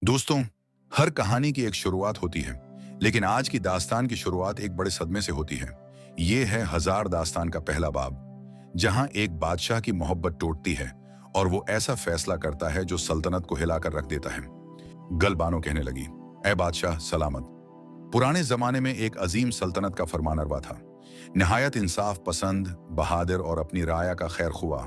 दोस्तों, हर कहानी की एक शुरुआत होती है, लेकिन आज की दास्तान की शुरुआत एक बड़े सदमे से होती है। ये है हजार दास्तान का पहला बाब, जहां एक बादशाह की मोहब्बत टूटती है और वो ऐसा फैसला करता है जो सल्तनत को हिलाकर रख देता है। गलबानो कहने लगी, ए बादशाह सलामत। पुराने जमाने में एक अजीम सल्तनत का फरमानरवा था, निहायत इंसाफ पसंद, बहादुर और अपनी राया का खैर खुआ।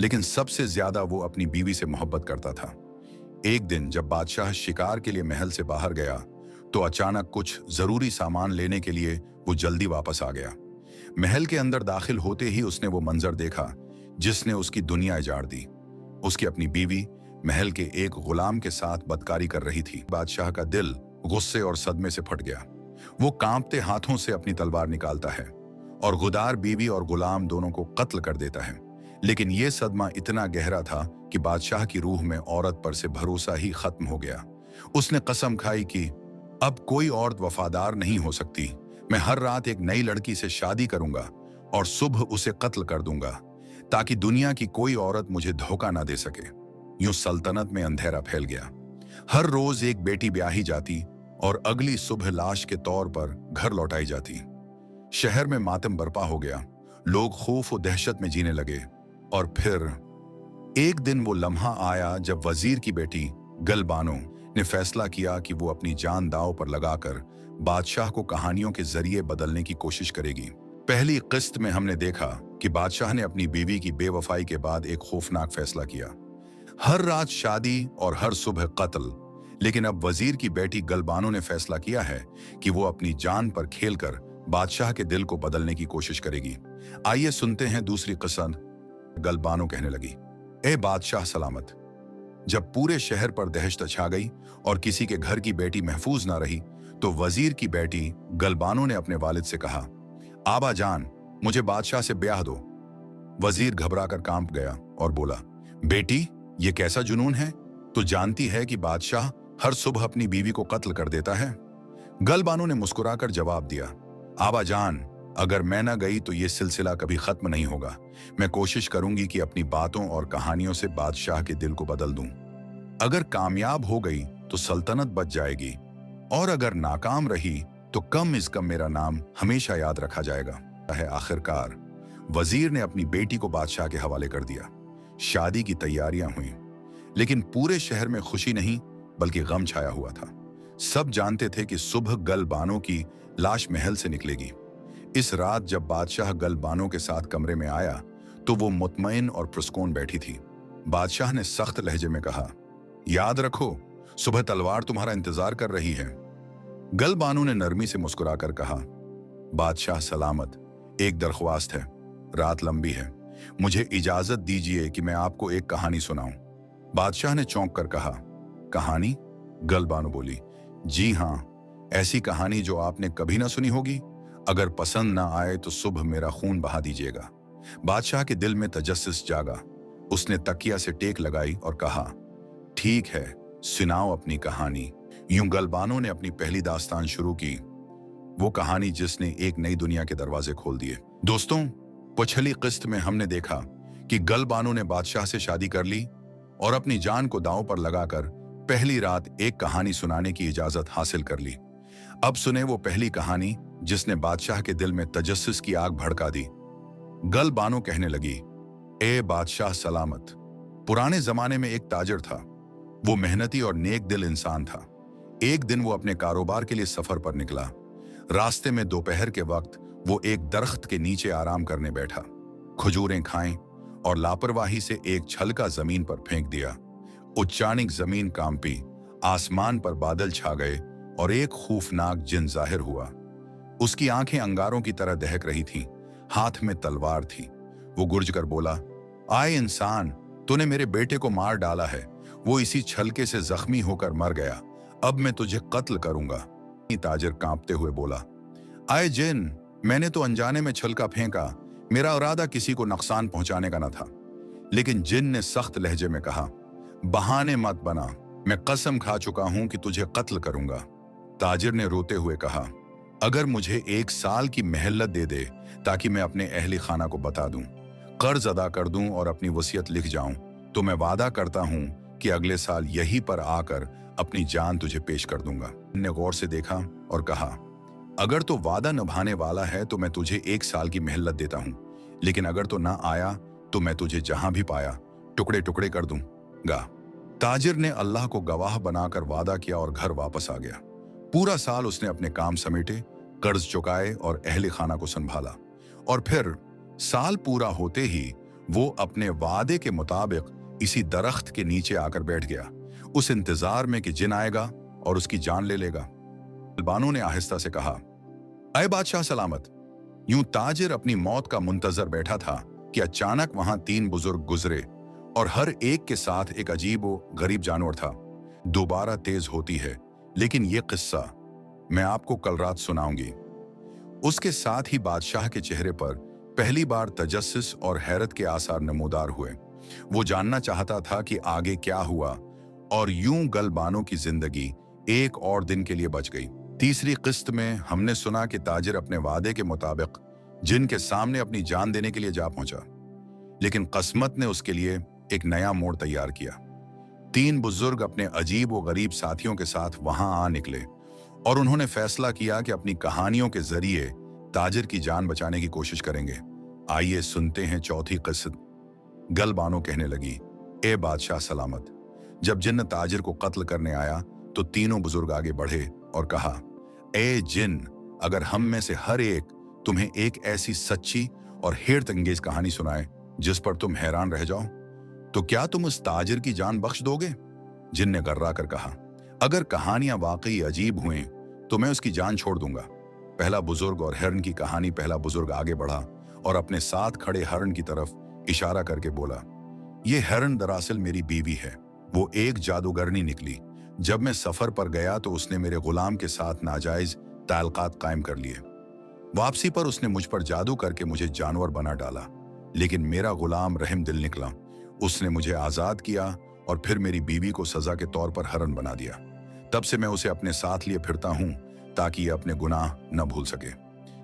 लेकिन सबसे ज्यादा वो अपनी बीवी से मोहब्बत करता था। एक दिन जब बादशाह शिकार के लिए महल से बाहर गया, तो अचानक कुछ जरूरी सामान लेने के लिए वो जल्दी वापस आ गया। महल के अंदर दाखिल होते ही उसने वो मंजर देखा जिसने उसकी दुनिया उजाड़ दी। उसकी अपनी बीवी महल के एक गुलाम के साथ बदकारी कर रही थी। बादशाह का दिल गुस्से और सदमे से फट गया। वो कांपते हाथों से अपनी तलवार निकालता है और गुदार बीवी और गुलाम दोनों को कत्ल कर देता है। लेकिन यह सदमा इतना गहरा था कि बादशाह की रूह में औरत पर से भरोसा ही खत्म हो गया। उसने कसम खाई कि अब कोई औरत वफादार नहीं हो सकती। मैं हर रात एक नई लड़की से शादी करूंगा और सुबह उसे कत्ल कर दूंगा, ताकि दुनिया की कोई औरत मुझे धोखा ना दे सके। यूं सल्तनत में अंधेरा फैल गया। हर रोज एक बेटी ब्याही जाती और अगली सुबह लाश के तौर पर घर लौटाई जाती। शहर में मातम बरपा हो गया। लोग खौफ और दहशत में जीने लगे। और फिर एक दिन वो लम्हा आया जब वजीर की बेटी गलबानो ने फैसला किया कि वो अपनी जान दांव पर लगाकर बादशाह को कहानियों के जरिए बदलने की कोशिश करेगी। पहली किस्त में हमने देखा कि बादशाह ने अपनी बीवी की बेवफाई के बाद एक खौफनाक फैसला किया, हर रात शादी और हर सुबह कत्ल। लेकिन अब वजीर की बेटी गलबानो ने फैसला किया है कि वो अपनी जान पर खेलकर बादशाह के दिल को बदलने की कोशिश करेगी। आइए सुनते हैं दूसरी किस्त। गलबानो कहने लगी, ए बादशाह सलामत। जब पूरे शहर पर दहशत छा गई और किसी के घर की बेटी महफूज ना रही, तो वजीर की बेटी गलबानो ने अपने वालिद से कहा, आबा जान, मुझे बादशाह से ब्याह दो। वजीर घबराकर कांप गया और बोला, बेटी, ये कैसा जुनून है? तू जानती है कि बादशाह हर सुबह अपनी बीवी को कत्ल कर देता है। गलबानो ने मुस्कुराकर जवाब दिया, आबा जान, अगर मैं ना गई तो ये सिलसिला कभी खत्म नहीं होगा। मैं कोशिश करूंगी कि अपनी बातों और कहानियों से बादशाह के दिल को बदल दूं। अगर कामयाब हो गई तो सल्तनत बच जाएगी, और अगर नाकाम रही तो कम से कम मेरा नाम हमेशा याद रखा जाएगा। आखिरकार वजीर ने अपनी बेटी को बादशाह के हवाले कर दिया। शादी की तैयारियां हुई, लेकिन पूरे शहर में खुशी नहीं बल्कि गम छाया हुआ था। सब जानते थे कि सुबह गलबानो की लाश महल से निकलेगी। इस रात जब बादशाह गलबानो के साथ कमरे में आया, तो वो मुतमईन और पुरस्कून बैठी थी। बादशाह ने सख्त लहजे में कहा, याद रखो, सुबह तलवार तुम्हारा इंतजार कर रही है। गलबानो ने नरमी से मुस्कुराकर कहा, बादशाह सलामत, एक दरख्वास्त है। रात लंबी है, मुझे इजाजत दीजिए कि मैं आपको एक कहानी सुनाऊं। बादशाह ने चौंक कर कहा, कहानी? गलबानो बोली, जी हां, ऐसी कहानी जो आपने कभी ना सुनी होगी। अगर पसंद ना आए तो सुबह मेरा खून बहा दीजिएगा। बादशाह के दिल में तजस्सुस जागा। उसने तकिया से टेक लगाई और कहा, ठीक है, सुनाओ अपनी कहानी। यूं गलबानो ने अपनी पहली दास्तान शुरू की, वो कहानी जिसने एक नई दुनिया के दरवाजे खोल दिए। दोस्तों, पिछली किस्त में हमने देखा कि गलबानो ने बादशाह से शादी कर ली और अपनी जान को दांव पर लगाकर पहली रात एक कहानी सुनाने की इजाजत हासिल कर ली। अब सुने वो पहली कहानी जिसने बादशाह के दिल में तजस्सुस की आग भड़का दी। गलबानो कहने लगी, ए बादशाह सलामत। पुराने जमाने में एक ताजिर था। वो मेहनती और नेक दिल इंसान था। एक दिन वो अपने कारोबार के लिए सफर पर निकला। रास्ते में दोपहर के वक्त वो एक दरख्त के नीचे आराम करने बैठा। खजूरें खाएं और लापरवाही से एक छलका जमीन पर फेंक दिया। उच्चानिक जमीन कांपी, आसमान पर बादल छा गए और एक खौफनाक जिन जाहिर हुआ। उसकी आंखें अंगारों की तरह दहक रही थीं, हाथ में तलवार थी। वो गुर्ज कर बोला, आए इंसान, तूने मेरे बेटे को मार डाला है। वो इसी छलके से जख्मी होकर मर गया। अब मैं तुझे कत्ल करूंगा। ताजिर कांपते हुए बोला, आए जिन, मैंने तो अनजाने में छलका फेंका। मेरा इरादा किसी को नुकसान पहुंचाने का न था। लेकिन जिन ने सख्त लहजे में कहा, बहाने मत बना, मैं कसम खा चुका हूं कि तुझे कत्ल करूंगा। ताजिर ने रोते हुए कहा, अगर मुझे 1 साल की मेहलत दे दे ताकि मैं अपने अहली खाना को बता दूं, कर्ज अदा कर दूं और अपनी वसीयत लिख जाऊं, तो मैं वादा करता हूं कि अगले साल यहीं पर आकर अपनी जान तुझे पेश कर दूंगा। ने गौर से देखा और कहा, अगर तो वादा निभाने वाला है तो मैं तुझे 1 साल की मोहलत देता हूं, लेकिन अगर तो ना आया तो मैं तुझे जहां भी पाया टुकड़े टुकड़े कर दूंगा। ताजिर ने अल्लाह को गवाह बनाकर वादा किया और घर वापस आ गया। पूरा साल उसने अपने काम समेटे, कर्ज चुकाए और अहले खाना को संभाला, और फिर साल पूरा होते ही वो अपने वादे के मुताबिक इसी दरख्त के नीचे आकर बैठ गया, उस इंतजार में कि जिन आएगा और उसकी जान ले लेगा। बानो ने आहिस्ता से कहा, अय बादशाह सलामत। यूं ताजिर अपनी मौत का मुंतजर बैठा था कि अचानक वहां 3 बुजुर्ग गुजरे और हर एक के साथ एक अजीब व गरीब जानवर था। दोबारा तेज होती है, लेकिन यह किस्सा मैं आपको कल रात सुनाऊंगी। उसके साथ ही बादशाह के चेहरे पर पहली बार तजस्सुस और हैरत के आसार नमूदार हुए। वो जानना चाहता था कि आगे क्या हुआ, और यूं गलबानो की जिंदगी एक और दिन के लिए बच गई। तीसरी किस्त में हमने सुना कि ताजिर अपने वादे के मुताबिक जिन के सामने अपनी जान देने के लिए जा पहुंचा, लेकिन किस्मत ने उसके लिए एक नया मोड़ तैयार किया। 3 बुजुर्ग अपने अजीब व गरीब साथियों के साथ वहां आ निकले और उन्होंने फैसला किया कि अपनी कहानियों के जरिए ताजिर की जान बचाने की कोशिश करेंगे। आइए सुनते हैं चौथी किस्त। गलबानो कहने लगी, ए बादशाह सलामत। जब जिन्न ताजिर को कत्ल करने आया तो तीनों बुजुर्ग आगे बढ़े और कहा, ए जिन, अगर हम में से हर एक तुम्हें एक ऐसी सच्ची और हैरत अंगेज कहानी सुनाए जिस पर तुम हैरान रह जाओ, तो क्या तुम उस ताजिर की जान बख्श दोगे? जिन ने गर्रा कर कहा, अगर कहानियां वाकई अजीब हुए तो मैं उसकी जान छोड़ दूंगा। पहला बुजुर्ग और हिरन की कहानी। पहला बुजुर्ग आगे बढ़ा और अपने साथ खड़े हिरन की तरफ इशारा करके बोला, यह हिरन दरअसल मेरी बीवी है। वो एक जादूगरनी निकली। जब मैं सफर पर गया तो उसने मेरे गुलाम के साथ नाजायज ताल्लुकात कायम कर लिए। वापसी पर उसने मुझ पर जादू करके मुझे जानवर बना डाला, लेकिन मेरा गुलाम रहम दिल निकला। उसने मुझे आजाद किया और फिर मेरी बीवी को सजा के तौर पर हिरन बना दिया। तब से मैं उसे अपने साथ लिए फिरता हूं ताकि ये अपने गुनाह न भूल सके।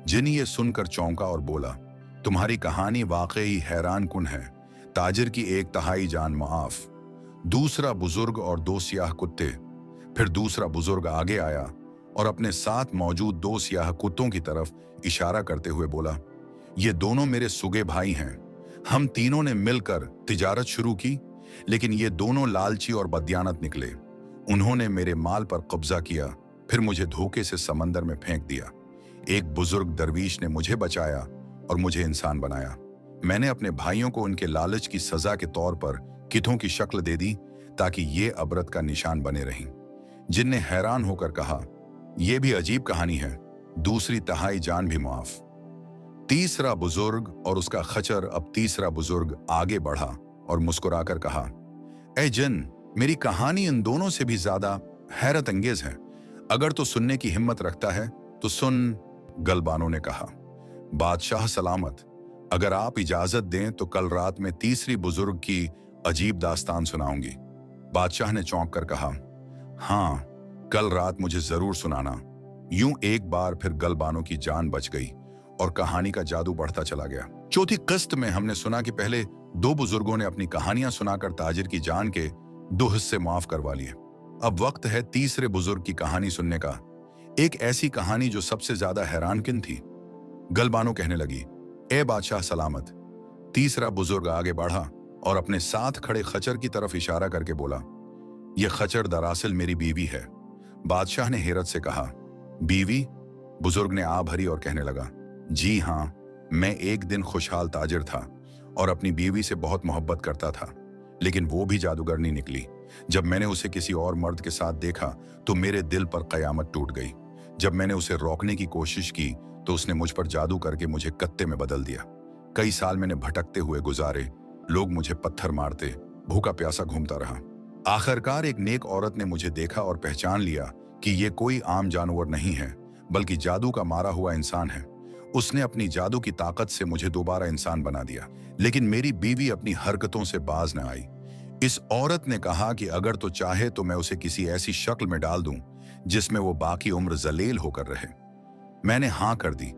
जिन ये सुनकर चौंका और बोला, तुम्हारी कहानी वाकई हैरान कुन है। ताजिर की 1/3 जान माफ। दूसरा बुजुर्ग और 2 सियाह कुत्ते। फिर दूसरा बुजुर्ग आगे आया और अपने साथ मौजूद 2 सियाह कुत्तों की तरफ इशारा करते हुए बोला, ये दोनों मेरे सुगे भाई हैं। हम तीनों ने मिलकर तिजारत शुरू की, लेकिन ये दोनों लालची और बदयानत निकले। उन्होंने मेरे माल पर कब्जा किया, फिर मुझे धोखे से समंदर में फेंक दिया। एक बुजुर्ग दरवीश ने मुझे बचाया और मुझे इंसान बनाया। मैंने अपने भाइयों को उनके लालच की सजा के तौर पर कितों की शक्ल दे दी ताकि ये अबरत का निशान बने रहें। जिनने हैरान होकर कहा, यह भी अजीब कहानी है। दूसरी तिहाई जान भी माफ। तीसरा बुजुर्ग और उसका खच्चर। अब तीसरा बुजुर्ग आगे बढ़ा और मुस्कुराकर कहा, ए जिन, मेरी कहानी इन दोनों से भी ज्यादा हैरत अंगेज है। अगर तो सुनने की हिम्मत रखता है तो सुन। गलबानो ने कहा, बादशाह सलामत, अगर आप इजाजत दें तो कल रात में तीसरी बुजुर्ग की अजीब दास्तान सुनाऊंगी। बादशाह ने चौंक कर कहा, हाँ, कल रात मुझे जरूर सुनाना। यूं एक बार फिर गलबानो की जान बच गई और कहानी का जादू बढ़ता चला गया। चौथी किस्त में हमने सुना कि पहले 2 बुजुर्गों ने अपनी कहानियां सुनाकर ताजिर की जान के 2 हिस्से माफ करवा लिए। अब वक्त है तीसरे बुजुर्ग की कहानी सुनने का। एक ऐसी कहानी जो सबसे ज्यादा हैरानकिन थी। गलबानो कहने लगी, ए बादशाह सलामत। तीसरा बुजुर्ग आगे बढ़ा और अपने साथ खड़े खच्चर की तरफ इशारा करके बोला, यह खच्चर दरअसल मेरी बीवी है। बादशाह ने हैरत से कहा, बीवी? बुजुर्ग ने आ भरी और कहने लगा, जी हाँ, मैं एक दिन खुशहाल ताजिर था और अपनी बीवी से बहुत मोहब्बत करता था, लेकिन वो भी जादूगरनी निकली। जब मैंने उसे किसी और मर्द के साथ देखा तो मेरे दिल पर कयामत टूट गई। जब मैंने उसे रोकने की कोशिश की तो उसने मुझ पर जादू करके मुझे कत्ते में बदल दिया। कई साल मैंने भटकते हुए गुजारे। लोग मुझे पत्थर मारते, भूखा प्यासा घूमता रहा। आखिरकार एक नेक औरत ने मुझे देखा और पहचान लिया कि ये कोई आम जानवर नहीं है, बल्कि जादू का मारा हुआ इंसान है। उसने अपनी जादू की ताकत से मुझे दोबारा इंसान बना दिया, लेकिन मेरी बीवी अपनी हरकतों से बाज न आई। इस औरत ने कहा कि अगर तो चाहे तो मैं उसे किसी ऐसी शक्ल में डाल दूं जिसमें वो बाकी उम्र जलील होकर रहे। मैंने हाँ कर दी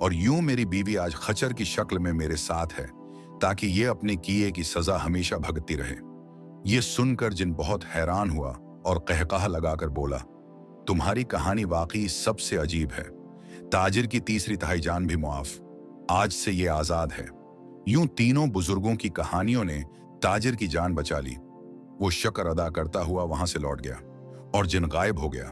और यूं मेरी बीवी आज खच्चर की शक्ल में मेरे साथ है ताकि ये अपने किए की सजा हमेशा भुगतती रहे। ये सुनकर जिन बहुत हैरान हुआ और कहकहा लगाकर बोला, तुम्हारी कहानी वाकई सबसे अजीब है। ताजिर की तीसरी तिहाई जान भी मुआफ, आज से ये आजाद है। यूं तीनों बुजुर्गों की कहानियों ने ताजिर की जान बचा ली। वो शुक्र अदा करता हुआ वहां से लौट गया और जिन गायब हो गया।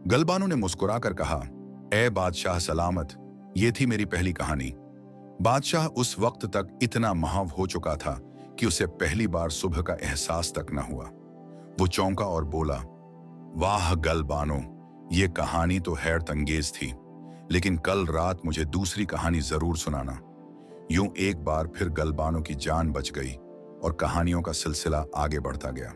गलबानो ने मुस्कुराकर कहा, ए बादशाह सलामत, ये थी मेरी पहली कहानी। बादशाह उस वक्त तक इतना महाव हो चुका था कि उसे पहली बार सुबह का एहसास तक न हुआ। वो चौंका और बोला, वाह गलबानो, ये कहानी तो हैरत अंगेज थी, लेकिन कल रात मुझे दूसरी कहानी जरूर सुनाना। यूं एक बार फिर गलबानो की जान बच गई और कहानियों का सिलसिला आगे बढ़ता गया।